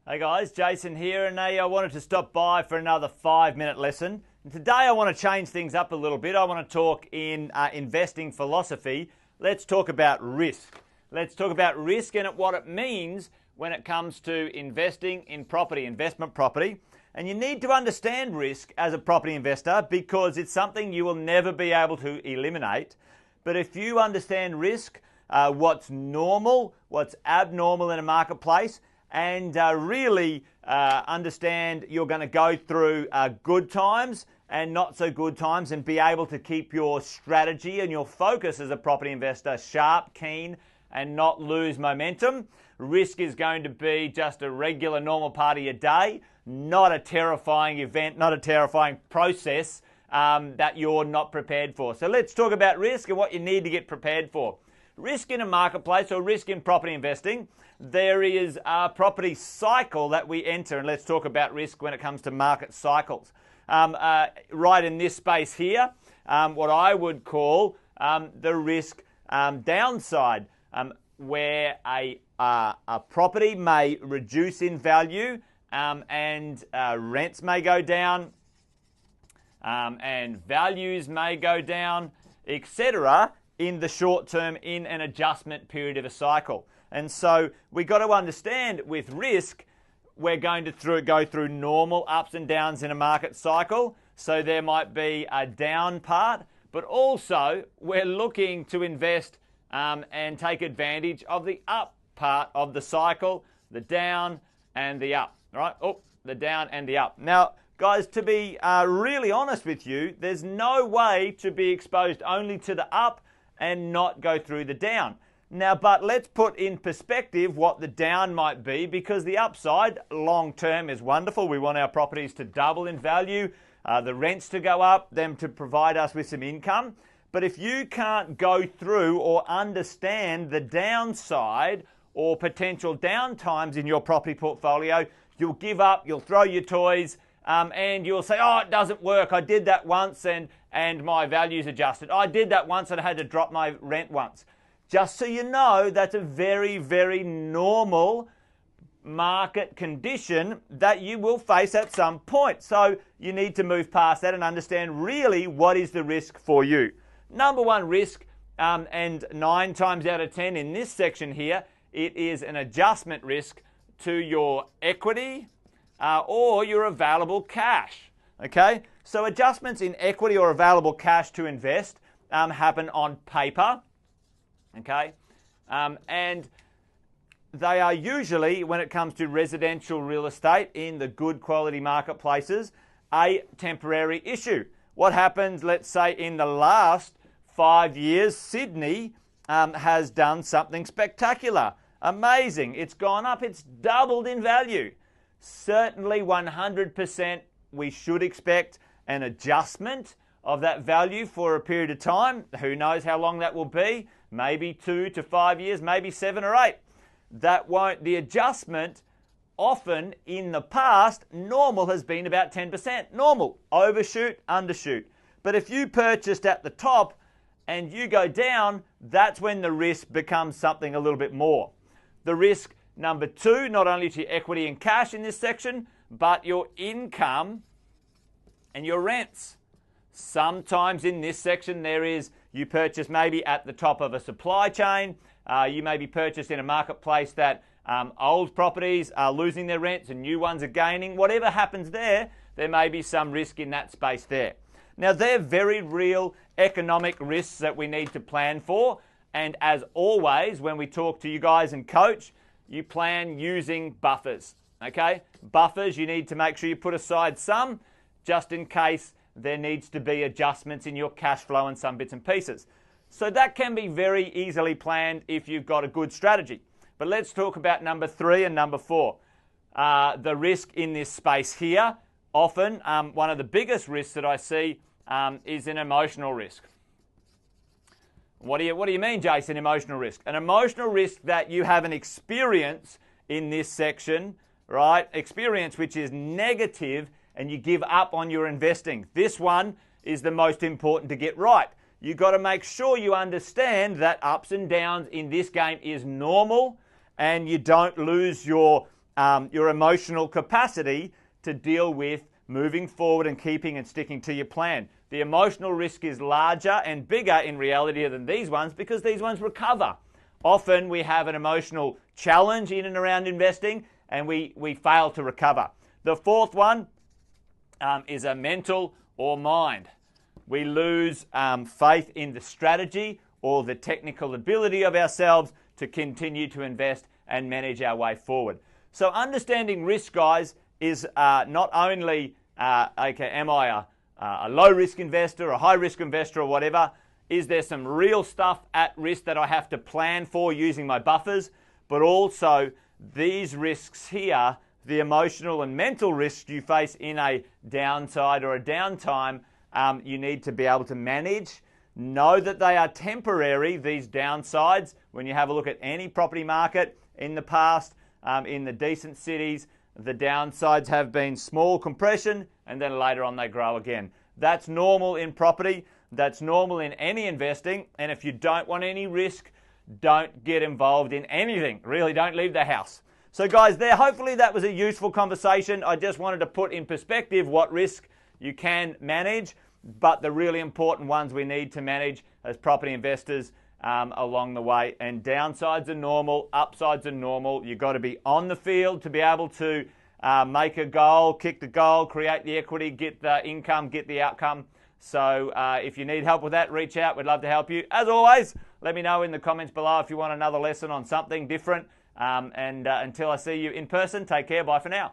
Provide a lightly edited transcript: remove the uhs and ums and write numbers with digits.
Hey guys, Jason here, and I wanted to stop by for another 5-minute lesson. And today I want to change things up a little bit. I want to talk in investing philosophy. Let's talk about risk. Let's talk about risk and what it means when it comes to investing in property, investment property. And you need to understand risk as a property investor because it's something you will never be able to eliminate. But if you understand risk, what's normal, what's abnormal in a marketplace, and really understand you're going to go through good times and not so good times and be able to keep your strategy and your focus as a property investor sharp, keen, and not lose momentum. Risk is going to be just a regular, normal part of your day, not a terrifying event, not a terrifying process that you're not prepared for. So let's talk about risk and what you need to get prepared for. Risk in a marketplace or risk in property investing, there is a property cycle that we enter, and let's talk about risk when it comes to market cycles. Right in this space here, what I would call the risk downside, where a property may reduce in value and rents may go down and values may go down, etc., in the short term in an adjustment period of a cycle. And so we got to understand with risk, we're going to go through normal ups and downs in a market cycle. So there might be a down part, but also we're looking to invest and take advantage of the up part of the cycle, the down and the up, right? Oh, the down and the up. Now, guys, to be really honest with you, there's no way to be exposed only to the up and not go through the down. Now, but let's put in perspective what the down might be, because the upside long term is wonderful. We want our properties to double in value, the rents to go up, them to provide us with some income. But if you can't go through or understand the downside or potential downtimes in your property portfolio, you'll give up, you'll throw your toys, and you'll say, oh, it doesn't work. I did that once and my values adjusted. I did that once and I had to drop my rent once. Just so you know, that's a very, very normal market condition that you will face at some point. So you need to move past that and understand really what is the risk for you. Number one risk, and 9 times out of 10 in this section here, it is an adjustment risk to your equity or your available cash. Okay, so adjustments in equity or available cash to invest happen on paper. Okay, and they are usually, when it comes to residential real estate in the good quality marketplaces, a temporary issue. What happens, let's say, in the last 5 years, Sydney has done something spectacular, amazing. It's gone up, it's doubled in value. Certainly 100% we should expect an adjustment of that value for a period of time. Who knows how long that will be? Maybe 2 to 5 years, maybe 7 or 8. The adjustment often in the past, normal has been about 10%. Normal, overshoot, undershoot. But if you purchased at the top and you go down, that's when the risk becomes something a little bit more. The risk number 2, not only to your equity and cash in this section, but your income and your rents. Sometimes in this section there is, you purchase maybe at the top of a supply chain, you may be purchased in a marketplace that old properties are losing their rents and new ones are gaining. Whatever happens there, there may be some risk in that space there. Now they're very real economic risks that we need to plan for, and as always when we talk to you guys and coach, you plan using buffers. Okay, buffers, you need to make sure you put aside some just in case there needs to be adjustments in your cash flow and some bits and pieces. So that can be very easily planned if you've got a good strategy. But let's talk about number 3 and number 4. The risk in this space here, often one of the biggest risks that I see is an emotional risk. What do you mean, Jason, emotional risk? An emotional risk that you have an experience in this section, right? Experience which is negative and you give up on your investing. This one is the most important to get right. You've got to make sure you understand that ups and downs in this game is normal and you don't lose your your emotional capacity to deal with moving forward and keeping and sticking to your plan. The emotional risk is larger and bigger in reality than these ones because these ones recover. Often we have an emotional challenge in and around investing and we fail to recover. The fourth one is a mental or mind. We lose faith in the strategy or the technical ability of ourselves to continue to invest and manage our way forward. So understanding risk, guys, is not only, okay, am I a low-risk investor, a high-risk investor or whatever? Is there some real stuff at risk that I have to plan for using my buffers? But also these risks here, the emotional and mental risks you face in a downside or a downtime, you need to be able to manage. Know that they are temporary, these downsides. When you have a look at any property market in the past, in the decent cities, the downsides have been small compression and then later on they grow again. That's normal in property. That's normal in any investing. And if you don't want any risk, don't get involved in anything. Really, don't leave the house. So guys, hopefully that was a useful conversation. I just wanted to put in perspective what risk you can manage, but the really important ones we need to manage as property investors along the way. And downsides are normal, upsides are normal. You've got to be on the field to be able to make a goal, kick the goal, create the equity, get the income, get the outcome. So if you need help with that, reach out. We'd love to help you. As always, let me know in the comments below if you want another lesson on something different. And until I see you in person, take care. Bye for now.